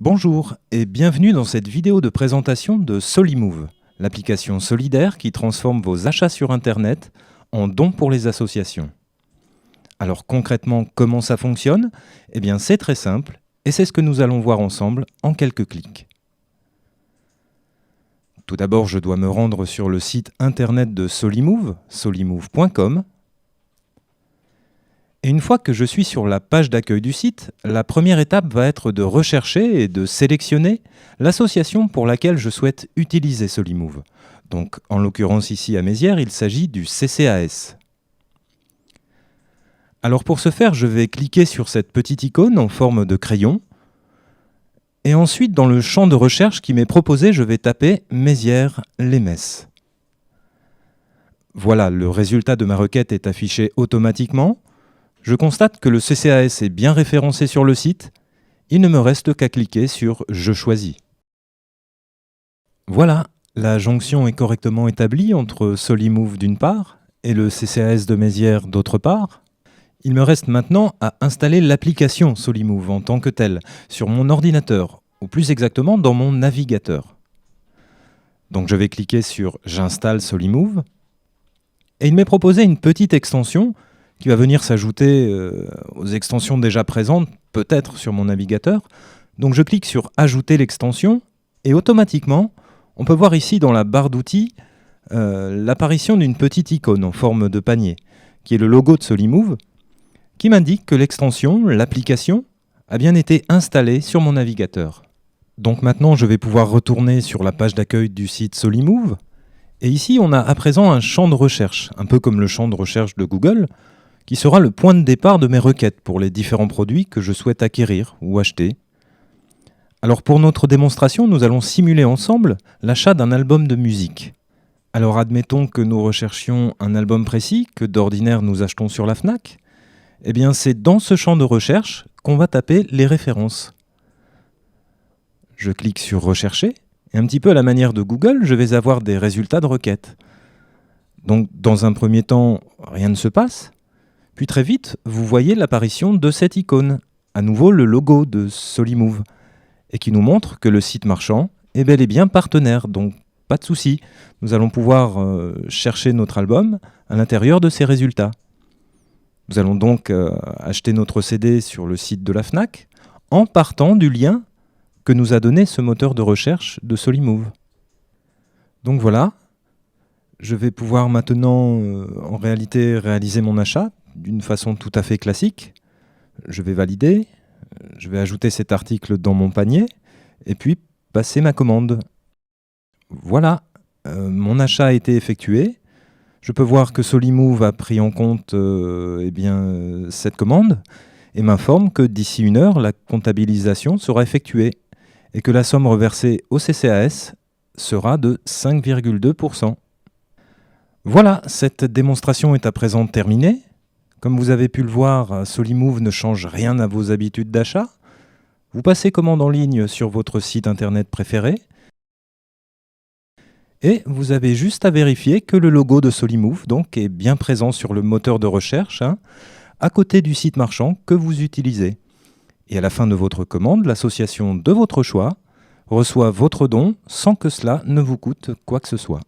Bonjour et bienvenue dans cette vidéo de présentation de Solimove, l'application solidaire qui transforme vos achats sur Internet en dons pour les associations. Alors concrètement, comment ça fonctionne? Eh bien c'est très simple et c'est ce que nous allons voir ensemble en quelques clics. Tout d'abord, je dois me rendre sur le site internet de Solimove, solimove.com. Et une fois que je suis sur la page d'accueil du site, la première étape va être de rechercher et de sélectionner l'association pour laquelle je souhaite utiliser Solimove. Donc, en l'occurrence ici à Mézières, il s'agit du CCAS. Alors pour ce faire, je vais cliquer sur cette petite icône en forme de crayon. Et ensuite, dans le champ de recherche qui m'est proposé, je vais taper Mézières-les-Messes. Voilà, le résultat de ma requête est affiché automatiquement. Je constate que le CCAS est bien référencé sur le site. Il ne me reste qu'à cliquer sur « Je choisis ». Voilà, la jonction est correctement établie entre Solimove d'une part et le CCAS de Mézières d'autre part. Il me reste maintenant à installer l'application Solimove en tant que telle sur mon ordinateur, ou plus exactement dans mon navigateur. Donc je vais cliquer sur « J'installe Solimove » et il m'est proposé une petite extension qui va venir s'ajouter aux extensions déjà présentes, peut-être sur mon navigateur. Donc je clique sur « Ajouter l'extension » et automatiquement, on peut voir ici dans la barre d'outils l'apparition d'une petite icône en forme de panier, qui est le logo de Solimove, qui m'indique que l'extension, l'application, a bien été installée sur mon navigateur. Donc maintenant, je vais pouvoir retourner sur la page d'accueil du site Solimove. Et ici, on a à présent un champ de recherche, un peu comme le champ de recherche de Google, qui sera le point de départ de mes requêtes pour les différents produits que je souhaite acquérir ou acheter. Alors pour notre démonstration, nous allons simuler ensemble l'achat d'un album de musique. Alors admettons que nous recherchions un album précis que d'ordinaire nous achetons sur la Fnac. Eh bien c'est dans ce champ de recherche qu'on va taper les références. Je clique sur Rechercher et un petit peu à la manière de Google, je vais avoir des résultats de requête. Donc dans un premier temps, rien ne se passe. Puis très vite, vous voyez l'apparition de cette icône, à nouveau le logo de Solimove, et qui nous montre que le site marchand est bel et bien partenaire, donc pas de souci. Nous allons pouvoir chercher notre album à l'intérieur de ces résultats. Nous allons donc acheter notre CD sur le site de la Fnac, en partant du lien que nous a donné ce moteur de recherche de Solimove. Donc voilà, je vais pouvoir maintenant en réalité réaliser mon achat d'une façon tout à fait classique. Je vais valider, je vais ajouter cet article dans mon panier et puis passer ma commande. Voilà, mon achat a été effectué. Je peux voir que Solimove a pris en compte cette commande et m'informe que d'ici 1 heure, la comptabilisation sera effectuée et que la somme reversée au CCAS sera de 5,2%. Voilà, cette démonstration est à présent terminée. Comme vous avez pu le voir, Solimove ne change rien à vos habitudes d'achat. Vous passez commande en ligne sur votre site internet préféré et vous avez juste à vérifier que le logo de Solimove donc, est bien présent sur le moteur de recherche, à côté du site marchand que vous utilisez. Et à la fin de votre commande, l'association de votre choix reçoit votre don sans que cela ne vous coûte quoi que ce soit.